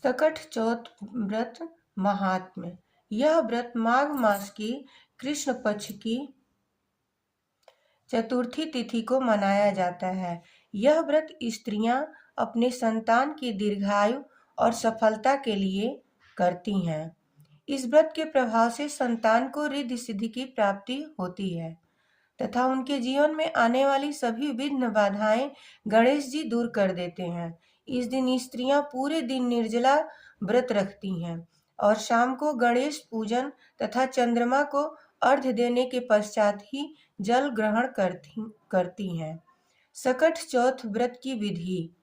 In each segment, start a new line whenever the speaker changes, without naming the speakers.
सकट चौथ व्रत महात्म्य। यह व्रत माघ मास की कृष्ण पक्ष की चतुर्थी तिथि को मनाया जाता है। यह व्रत स्त्रियां अपने संतान की दीर्घायु और सफलता के लिए करती हैं। इस व्रत के प्रभाव से संतान को रिद्धि सिद्धि की प्राप्ति होती है तथा उनके जीवन में आने वाली सभी विघ्न बाधाएं गणेश जी दूर कर देते हैं। इस दिन स्त्रियां पूरे दिन निर्जला व्रत रखती हैं और शाम को गणेश पूजन तथा चंद्रमा को अर्घ्य देने के पश्चात ही जल ग्रहण करती हैं। सकट चौथ व्रत की विधि।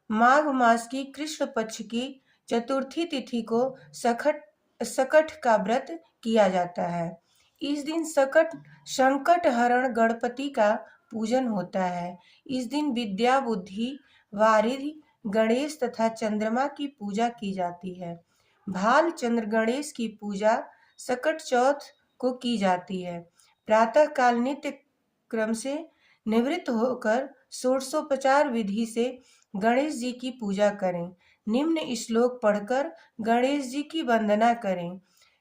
माघ मास की कृष्ण पक्ष की चतुर्थी तिथि को सकट का व्रत किया जाता है। इस दिन संकट हरण गणपति का पूजन होता है। इस दिन विद्या बुद्धि वारिधि गणेश तथा चंद्रमा की पूजा की जाती है। भाल चंद्र गणेश की पूजा सकट चौथ को की जाती है। प्रातः काल नित्य क्रम से निवृत्त होकर षोडशोपचार विधि से गणेश जी की पूजा करें। निम्न श्लोक पढ़कर गणेश जी की वंदना करें।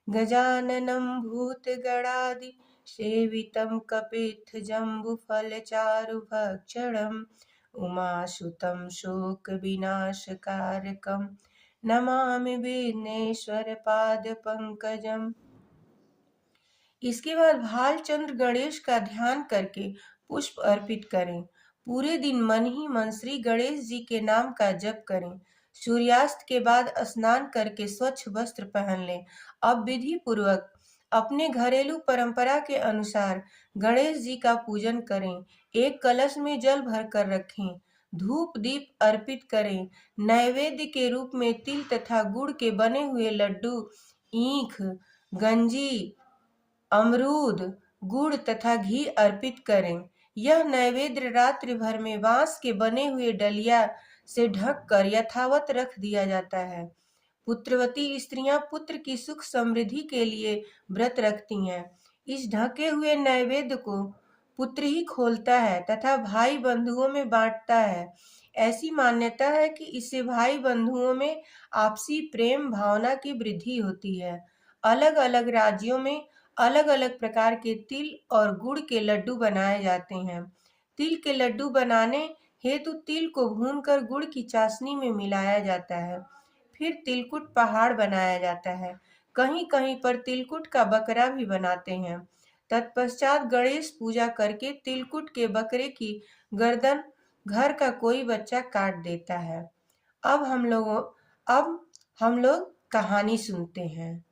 गजाननं भूतगणादि सेवितं कपित्थजम्बुफलचारुभक्षणम् उमासुतं शोकविनाशकारकं नमामि विघ्नेश्वरपादपङ्कजम्। इसके बाद भालचंद्र गणेश का ध्यान करके पुष्प अर्पित करें। पूरे दिन मन ही मन श्री गणेश जी के नाम का जप करें। सूर्यास्त के बाद स्नान करके स्वच्छ वस्त्र पहन लें। अब विधि पूर्वक अपने घरेलू परंपरा के अनुसार गणेश जी का पूजन करें। एक कलश में जल भरकर रखें। धूप दीप अर्पित करें। नैवेद्य के रूप में तिल तथा गुड़ के बने हुए लड्डू, ईख, गंजी, अमरूद, गुड़ तथा घी अर्पित करें। यह नैवेद्य रात्रि भर में बांस के बने हुए डलिया से ढककर यथावत रख दिया जाता है। पुत्रवती स्त्रियां पुत्र की सुख समृद्धि के लिए व्रत रखती हैं। इस ढके हुए नैवेद्य को पुत्र ही खोलता है तथा भाई बंधुओं में बांटता है। ऐसी मान्यता है कि इससे भाई बंधुओं में आपसी प्रेम भावना की वृद्धि होती है। अलग अलग राज्यों में अलग अलग प्रकार के तिल और गुड़ के लड्डू बनाए जाते हैं। तिल के लड्डू बनाने हेतु तिल को भूनकर गुड़ की चाशनी में मिलाया जाता है। फिर तिलकुट पहाड़ बनाया जाता है। कहीं कहीं पर तिलकुट का बकरा भी बनाते हैं। तत्पश्चात गणेश पूजा करके तिलकुट के बकरे की गर्दन घर का कोई बच्चा काट देता है। अब हम लोग कहानी सुनते हैं।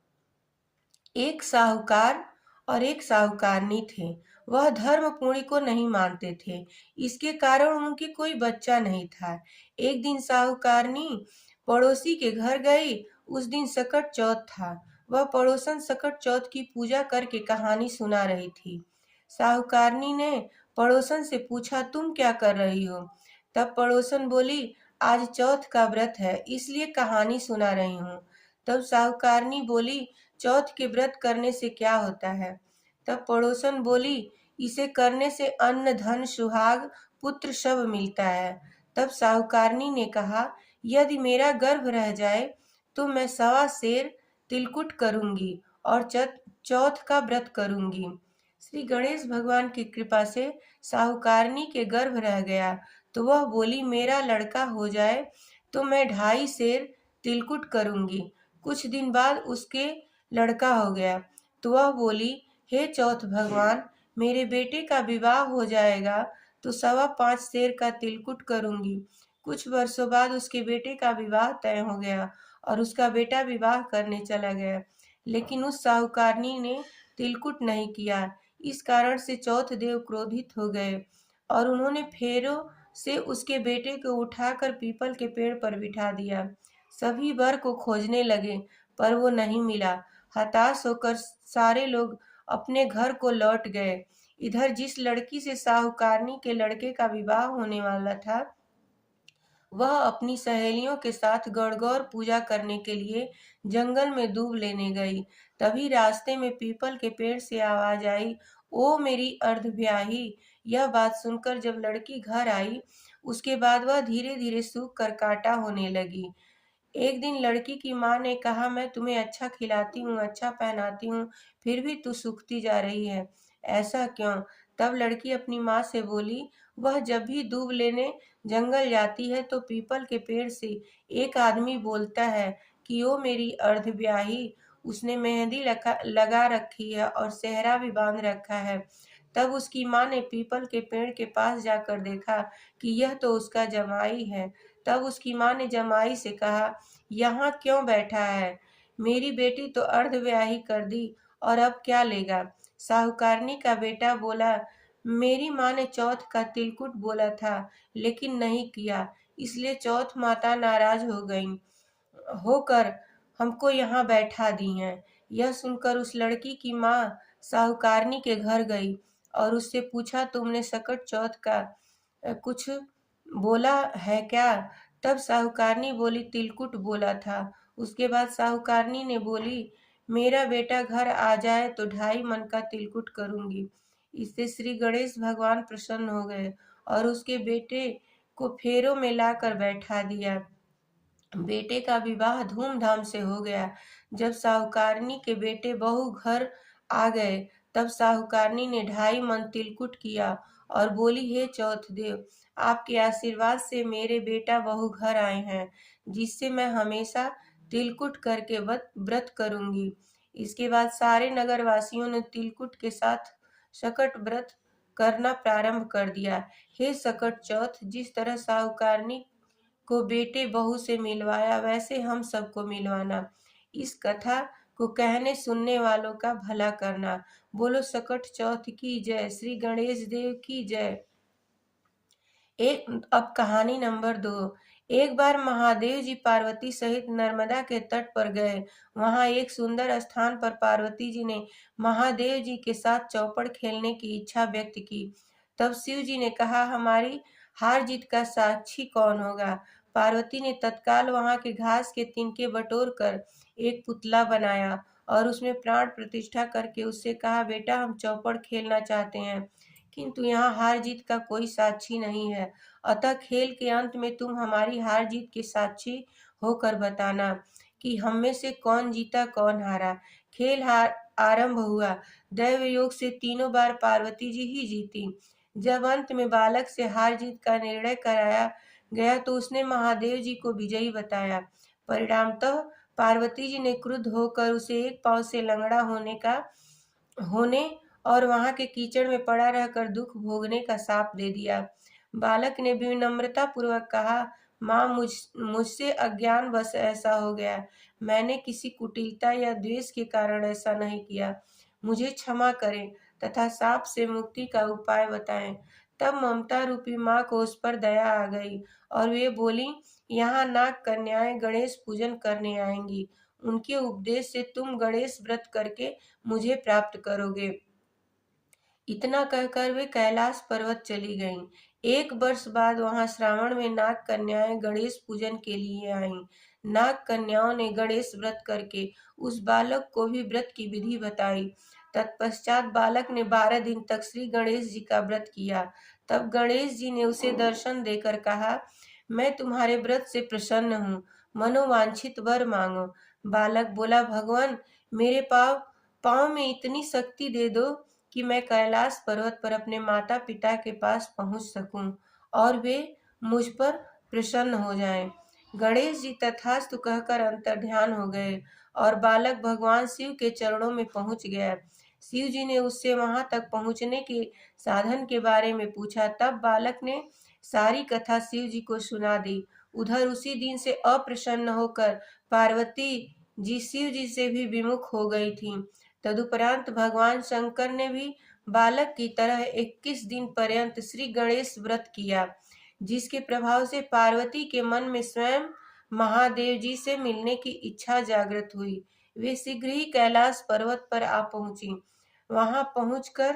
एक साहूकार और एक साहूकारनी थे। वह धर्म पूरी को नहीं मानते थे। इसके कारण उनके कोई बच्चा नहीं था। एक दिन साहूकारनी पड़ोसी के घर गई। उस दिन सकट चौथ था। वह पड़ोसन सकट चौथ की पूजा करके कहानी सुना रही थी। साहूकारनी ने पड़ोसन से पूछा, तुम क्या कर रही हो? तब पड़ोसन बोली, आज चौथ का व्रत है, इसलिए कहानी सुना रही हूँ। तब साहूकारनी बोली, चौथ के व्रत करने से क्या होता है? तब पड़ोसन बोली, इसे करने से अन्न धन सुहाग पुत्र सब मिलता है। तब साहूकारनी ने कहा, यदि मेरा गर्भ रह जाए तो मैं 1.25 सेर तिलकुट करूंगी और चौथ का व्रत करूंगी। श्री गणेश भगवान की कृपा से साहूकारनी के गर्भ रह गया तो वह बोली, मेरा लड़का हो जाए तो मैं 2.5 सेर तिलकुट करूंगी। कुछ दिन बाद उसके लड़का हो गया तो वह बोली, हे चौथ भगवान, मेरे बेटे का विवाह हो जाएगा तो 5.25 सेर का तिलकुट करूंगी। कुछ वर्षों बाद उसके बेटे का विवाह तय हो गया और उसका बेटा विवाह करने चला गया, लेकिन उस साहूकारनी ने तिलकुट नहीं किया। इस कारण से चौथ देव क्रोधित हो गए और उन्होंने फेरों से उसके बेटे को उठाकर पीपल के पेड़ पर बिठा दिया। सभी वर को खोजने लगे पर वो नहीं मिला। हताश होकर सारे लोग अपने घर को लौट गए। इधर जिस लड़की से साहूकारनी के लड़के का विवाह होने वाला था, वह अपनी सहेलियों के साथ गणगौर पूजा करने के लिए जंगल में दूब लेने गई। तभी रास्ते में पीपल के पेड़ से आवाज आई, ओ मेरी अर्धब्याही। यह बात सुनकर जब लड़की घर आई, उसके बाद वह धीरे धीरे सूख कर कांटा होने लगी। एक दिन लड़की की माँ ने कहा, मैं तुम्हें अच्छा खिलाती हूँ, अच्छा पहनाती हूँ, फिर भी तू सूखती जा रही है, ऐसा क्यों? तब लड़की अपनी माँ से बोली, वह जब भी दूब लेने जंगल जाती है तो पीपल के पेड़ से एक आदमी बोलता है कि ओ मेरी अर्धब्याही, उसने मेहंदी लगा रखी है और सेहरा भी बांध रखा है। तब उसकी माँ ने पीपल के पेड़ के पास जाकर देखा कि यह तो उसका जमाई है। तब उसकी माँ ने जमाई से कहा, यहाँ क्यों बैठा है? मेरी बेटी तो अर्धव्याही कर दी और अब क्या लेगा? साहूकारनी का बेटा बोला, मेरी माँ ने चौथ का तिलकुट बोला था लेकिन नहीं किया, इसलिए चौथ माता नाराज हो गई होकर हमको यहाँ बैठा दी हैं। यह सुनकर उस लड़की की माँ साहूकारनी के घर गई और उससे पूछा, तुमने सकट चौथ का कुछ बोला है क्या? तब साहूकारनी बोली, तिलकुट बोला था। उसके बाद साहूकारनी ने बोली, मेरा बेटा घर आ जाए तो 2.5 मन का तिलकुट करूंगी। इससे श्री गणेश भगवान प्रसन्न हो गए और उसके बेटे को फेरों में लाकर बैठा दिया। बेटे का विवाह धूमधाम से हो गया। जब साहूकारनी के बेटे बहू घर आ गए तब साहूकारनी ने 2.5 मन तिलकुट किया और बोली, हे चौथ देव, आपके आशीर्वाद से मेरे बेटा बहू घर आए हैं, जिससे मैं हमेशा तिलकुट करके व्रत करूंगी। इसके बाद सारे नगर वासियों ने तिलकुट के साथ सकट व्रत करना प्रारंभ कर दिया। हे सकट चौथ, जिस तरह साहूकारनी को बेटे बहू से मिलवाया वैसे हम सबको मिलवाना। इस कथा को कहने सुनने वालों का भला करना। बोलो सकट चौथ की जय, श्री गणेश देव की जय। एक अब कहानी नंबर 2। एक बार महादेव जी पार्वती सहित नर्मदा के तट पर गए। वहां एक सुंदर स्थान पर पार्वती जी ने महादेव जी के साथ चौपड़ खेलने की इच्छा व्यक्त की। तब शिव जी ने कहा, हमारी हार जीत का साक्षी कौन होगा? पार्वती ने तत्काल वहां के घास के तिनके बटोर कर एक पुतला बनाया और उसमें प्राण प्रतिष्ठा करके उससे कहा, बेटा हम चौपड़ खेलना चाहते हैं, किंतु यहाँ हार जीत का कोई साक्षी नहीं है, अतः खेल के अंत में तुम हमारी हार जीत के साक्षी होकर बताना कि हम में से कौन जीता कौन हारा। खेल हार आरंभ हुआ। दैव योग से तीनों बार पार्वती जी ही जीती। जब अंत में बालक से हार जीत का निर्णय कराया गया तो उसने महादेव जी को विजयी बताया। परिणामतः पार्वती जी ने क्रुद्ध होकर उसे एक पांव से लंगड़ा होने और वहां के कीचड़ में पड़ा रहकर दुख भोगने का शाप दे दिया। बालक ने विनम्रता पूर्वक कहा, माँ मुझसे अज्ञानवश ऐसा हो गया, मैंने किसी कुटिलता या द्वेष के कारण ऐसा नहीं किया, मुझे क्षमा करें तथा शाप से मुक्ति का उपाय बताएं। तब ममता रूपी माँ को उस पर दया आ गई और वे बोली, यहाँ नाग कन्याएं गणेश पूजन करने आएंगी, उनके उपदेश से तुम गणेश व्रत करके मुझे प्राप्त करोगे। इतना कहकर वे कैलाश पर्वत चली गईं। 1 वर्ष बाद वहां श्रावण में नाग कन्याएं गणेश पूजन के लिए आईं। नाग कन्याओं ने गणेश व्रत करके उस बालक को भी व्रत की विधि बताई। तत्पश्चात बालक ने 12 दिन तक श्री गणेश जी का व्रत किया। तब गणेश जी ने उसे दर्शन देकर कहा, मैं तुम्हारे व्रत से प्रसन्न हूँ, मनोवांछित वर मांगो। बालक बोला, भगवान मेरे पाँव पाँव में इतनी शक्ति दे दो कि मैं कैलाश पर्वत पर अपने माता पिता के पास पहुंच सकूं और वे मुझ पर प्रसन्न हो जाएं। गणेश जी तथास्तु कहकर अंतर्ध्यान हो गए और बालक भगवान शिव के चरणों में पहुंच गया। शिव जी ने उससे वहां तक पहुंचने के साधन के बारे में पूछा। तब बालक ने सारी कथा शिव जी को सुना दी। उधर उसी दिन से अप्रसन्न होकर पार्वती जी शिव जी से भी विमुख हो गई थीं। तदुपरांत भगवान शंकर ने भी बालक की तरह 21 दिन पर्यंत श्री गणेश व्रत किया, जिसके प्रभाव से पार्वती के मन में स्वयं महादेव जी से मिलने की इच्छा जागृत हुई। वे शीघ्र ही कैलाश पर्वत पर आ पहुंची। वहां पहुंचकर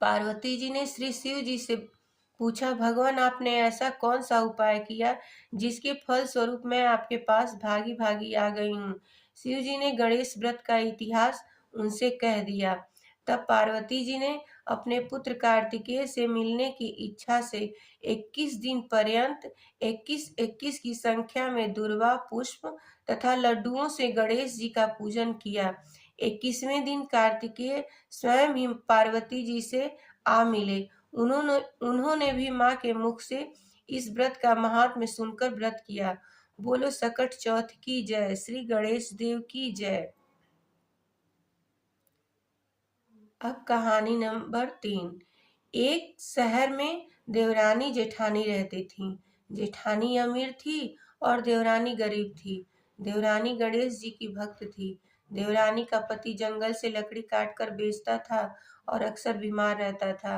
पार्वती जी ने श्री शिव जी से पूछा, भगवान आपने ऐसा कौन सा उपाय किया जिसके फल स्वरूप मैं आपके पास भागी भागी आ गई हूँ। शिव जी ने गणेश व्रत का इतिहास उनसे कह दिया। तब पार्वती जी ने अपने पुत्र कार्तिकेय से मिलने की इच्छा से 21 दिन पर्यंत 21 की संख्या में दुर्वा पुष्प तथा लड्डुओं से गणेश जी का पूजन किया। 21वें दिन कार्तिकेय स्वयं ही पार्वती जी से आ मिले। उन्होंने उन्होंने भी माँ के मुख से इस व्रत का महात्म्य सुनकर व्रत किया। बोलो सकट चौथ की जय, श्री गणेश देव की जय। अब कहानी नंबर 3। एक शहर में देवरानी जेठानी रहती थी। जेठानी अमीर थी और देवरानी गरीब थी। देवरानी गणेश जी की भक्त थी। देवरानी का पति जंगल से लकड़ी काटकर बेचता था और अक्सर बीमार रहता था।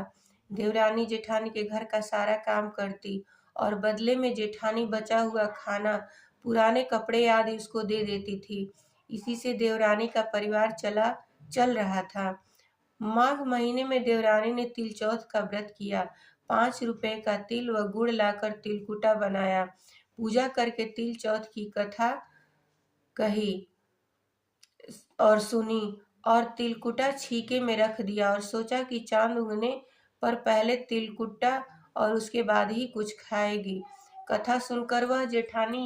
देवरानी जेठानी के घर का सारा काम करती और बदले में जेठानी बचा हुआ खाना, पुराने कपड़े आदि उसको दे देती थी। इसी से देवरानी का परिवार चल रहा था। माघ महीने में देवरानी ने तिल चौथ का व्रत किया। 5 रुपए का तिल व गुड़ लाकर तिलकुटा बनाया। पूजा करके तिल चौथ की कथा कही और सुनी और तिलकुटा छीके में रख दिया और सोचा कि चांद उगने पर पहले तिलकुटा और उसके बाद ही कुछ खाएगी। कथा सुनकर वह जेठानी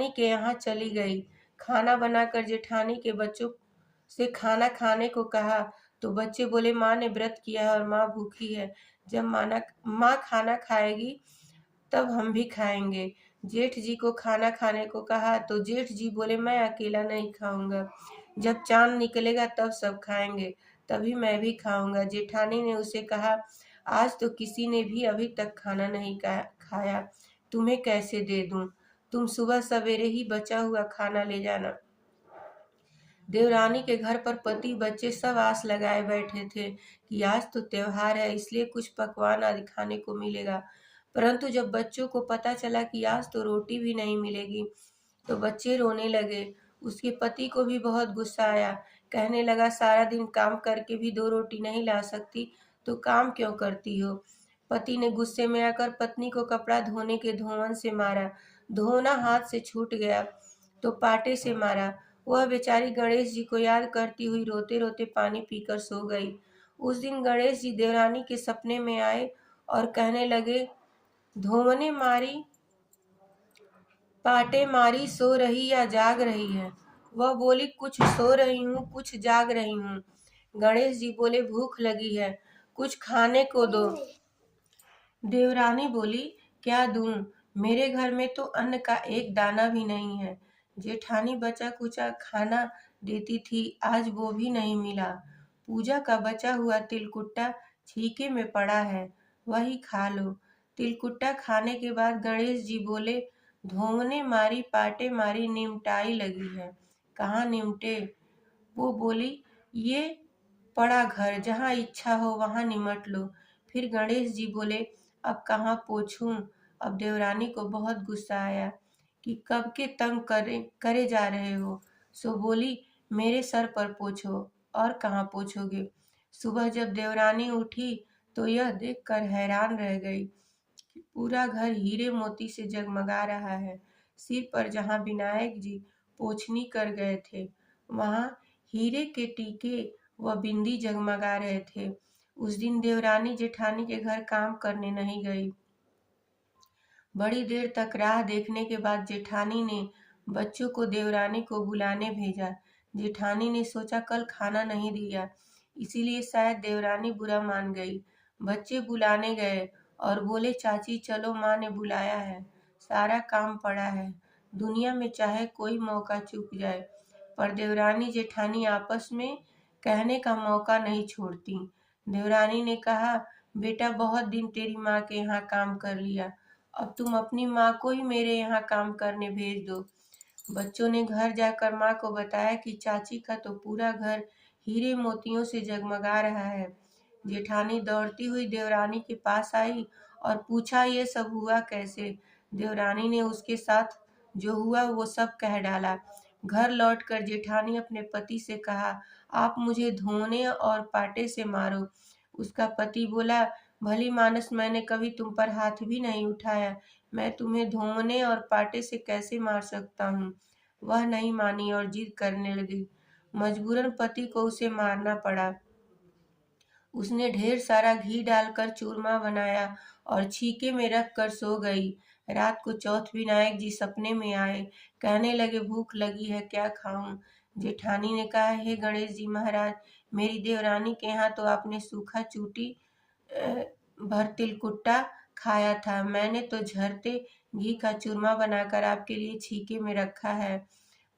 के यहाँ चली गई। खाना बनाकर जेठानी के बच्चों से खाना खाने को कहा तो बच्चे बोले माँ ने व्रत किया है और माँ भूखी है। जब माँ खाना खाएगी तब हम भी खाएंगे। जेठ जी को खाना खाने को कहा तो जेठ जी बोले मैं अकेला नहीं खाऊंगा, जब चांद निकलेगा तब सब खाएंगे, तभी मैं भी खाऊंगा। जेठानी ने उसे कहा आज तो किसी ने भी अभी तक खाना नहीं खाया, तुम्हें कैसे दे दूं? तुम सुबह सवेरे ही बचा हुआ खाना ले जाना। देवरानी के घर पर पति बच्चे सब आस लगाए बैठे थे कि आज तो त्योहार है, इसलिए कुछ पकवान आदि खाने को मिलेगा। परंतु जब बच्चों को पता चला कि आज तो रोटी भी नहीं मिलेगी तो बच्चे रोने लगे। उसके पति को भी बहुत गुस्सा आया। कहने लगा सारा दिन काम करके भी 2 रोटी नहीं ला सकती तो काम क्यों करती हो? पति ने गुस्से में आकर पत्नी को कपड़ा धोने के धोवन से मारा। धोना हाथ से छूट गया तो पाटे से मारा। वह बेचारी गणेश जी को याद करती हुई रोते रोते पानी पीकर सो गई। उस दिन गणेश जी देवरानी के सपने में आए और कहने लगे धोवने मारी पाटे मारी सो रही या जाग रही है? वह बोली कुछ सो रही हूँ कुछ जाग रही हूँ। गणेश जी बोले भूख लगी है, कुछ खाने को दो। देवरानी बोली क्या दूं? मेरे घर में तो अन्न का एक दाना भी नहीं है। जेठानी बचा कुचा खाना देती थी, आज वो भी नहीं मिला। पूजा का बचा हुआ तिलकुट्टा छीके में पड़ा है, वही खा लो। तिलकुट्टा खाने के बाद गणेश जी बोले धोवने मारी पाटे मारी निमटाई लगी है, कहाँ निमटे? वो बोली ये पड़ा घर, जहाँ इच्छा हो वहां निमट लो। फिर गणेश जी बोले अब कहाँ पोछूं? अब देवरानी को बहुत गुस्सा आया कि कब के तंग करे जा रहे हो। सो बोली मेरे सर पर पोछो, और कहाँ पोछोगे? सुबह जब देवरानी उठी तो यह देखकर हैरान रह गई कि पूरा घर हीरे मोती से जगमगा रहा है। सिर पर जहाँ विनायक जी पोछनी कर गए थे वहां हीरे के टीके व बिंदी जगमगा रहे थे। उस दिन देवरानी जेठानी के घर काम करने नहीं गई। बड़ी देर तक राह देखने के बाद जेठानी ने बच्चों को देवरानी को बुलाने भेजा। जेठानी ने सोचा कल खाना नहीं दिया, इसीलिए शायद देवरानी बुरा मान गई। बच्चे बुलाने गए और बोले चाची चलो माँ ने बुलाया है, सारा काम पड़ा है, दुनिया में चाहे कोई मौका चूक जाए पर देवरानी जेठानी आपस में कहने का मौका नहीं छोड़ती। देवरानी ने कहा बेटा बहुत दिन तेरी माँ के यहाँ काम कर लिया, अब तुम अपनी माँ को ही मेरे यहाँ काम करने भेज दो। बच्चों ने घर जाकर माँ को बताया कि चाची का तो पूरा घर हीरे मोतियों से जगमगा रहा है। जेठानी दौड़ती हुई देवरानी के पास आई और पूछा ये सब हुआ कैसे? देवरानी ने उसके साथ जो हुआ वो सब कह डाला। घर लौटकर जेठानी अपने पति से कहा आप मुझे धोने और पाटे से मारो। उसका पति बोला भली मानस मैंने कभी तुम पर हाथ भी नहीं उठाया, मैं तुम्हें धोने और पाटे से कैसे मार सकता हूँ? वह नहीं मानी और जिद करने लगी। मजबूरन पति को उसे मारना पड़ा। उसने ढेर सारा घी डालकर चूरमा बनाया और छीके में रख कर सो गई। रात को चौथ विनायक जी सपने में आए। कहने लगे, भूख लगी है, क्या खाऊं? जेठानी ने कहा, हे गणेश जी महाराज, मेरी देवरानी के यहाँ तो आपने सूखा चूटी भर तिलकुट्टा खाया था। मैंने तो झरते घी का चूरमा बनाकर आपके लिए छीके में रखा है।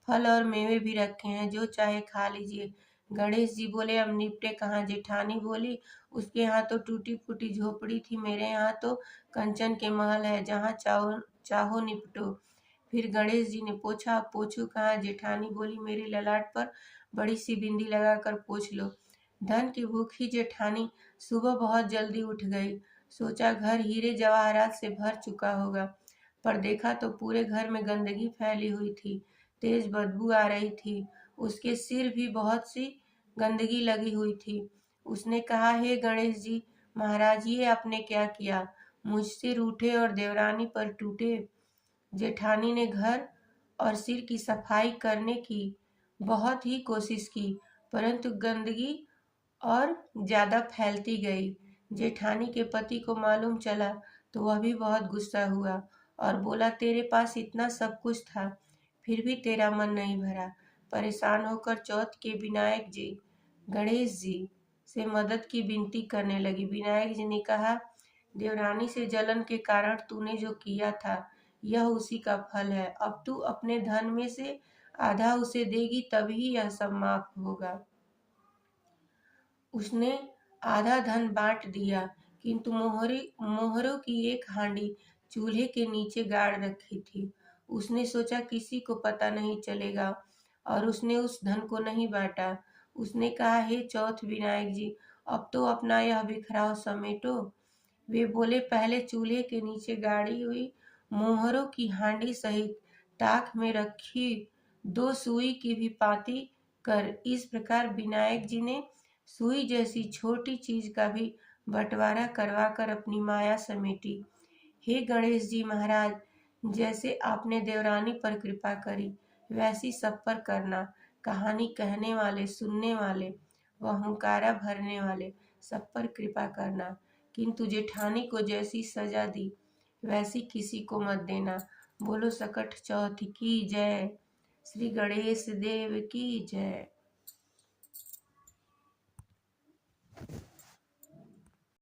फल और मेवे भी रखे हैं, जो चाहे खा लीजिए। गणेश जी बोले, अब निपटे कहाँ? जेठानी बोली, उसके यहाँ तो टूटी फूटी झोपड़ी थी, मेरे यहाँ तो कंचन के महल है, जहाँ चाहो चाहो निपटो। फिर गणेश जी ने पूछा, अब पोछू कहाँ? जेठानी बोली, मेरे ललाट पर बड़ी सी बिंदी लगाकर पोछ लो। धन की भूखी जेठानी सुबह बहुत जल्दी उठ गई। सोचा घर हीरे जवाहरात से भर चुका होगा, पर देखा तो पूरे घर में गंदगी फैली हुई थी। तेज बदबू आ रही थी। उसके सिर भी बहुत सी गंदगी लगी हुई थी। उसने कहा, हे गणेश जी महाराज, ये आपने क्या किया? मुझसे रूठे और देवरानी पर टूटे। जेठानी ने घर और सिर की सफाई करने की बहुत ही कोशिश की, परंतु गंदगी और ज्यादा फैलती गई। जेठानी के पति को मालूम चला तो वह भी बहुत गुस्सा हुआ और बोला, तेरे पास इतना सब कुछ था, फिर भी तेरा मन नहीं भरा। परेशान होकर चौथ के विनायक जी गणेश जी से मदद की विनती करने लगी। विनायक जी ने कहा, देवरानी से जलन के कारण तूने जो किया था, यह उसी का फल है। अब तू अपने धन में से आधा उसे देगी, तभी यह सब माफ होगा। उसने आधा धन बांट दिया, किंतु मोहरों की एक हांडी चूल्हे के नीचे गाड़ रखी थी। उसने सोचा किसी को पता नहीं चलेगा और उसने उस धन को नहीं बांटा। उसने कहा, हे चौथ विनायक जी, अब तो अपना यह बिखराव समेटो। वे बोले, पहले चूल्हे के नीचे गाड़ी हुई मोहरों की हांडी सहित ताक में रखी 2 सुई की भी पाती कर। इस प्रकार विनायक जी ने सुई जैसी छोटी चीज का भी बंटवारा करवाकर अपनी माया समेटी। हे गणेश जी महाराज, जैसे आपने देवरानी पर कृपा करी, वैसी सब पर करना। कहानी कहने वाले, सुनने वाले व हुंकारा भरने वाले सब पर कृपा करना, किंतु जेठानी को जैसी सजा दी वैसी किसी को मत देना। बोलो सकट चौथ की जय। श्री गणेश देव की जय।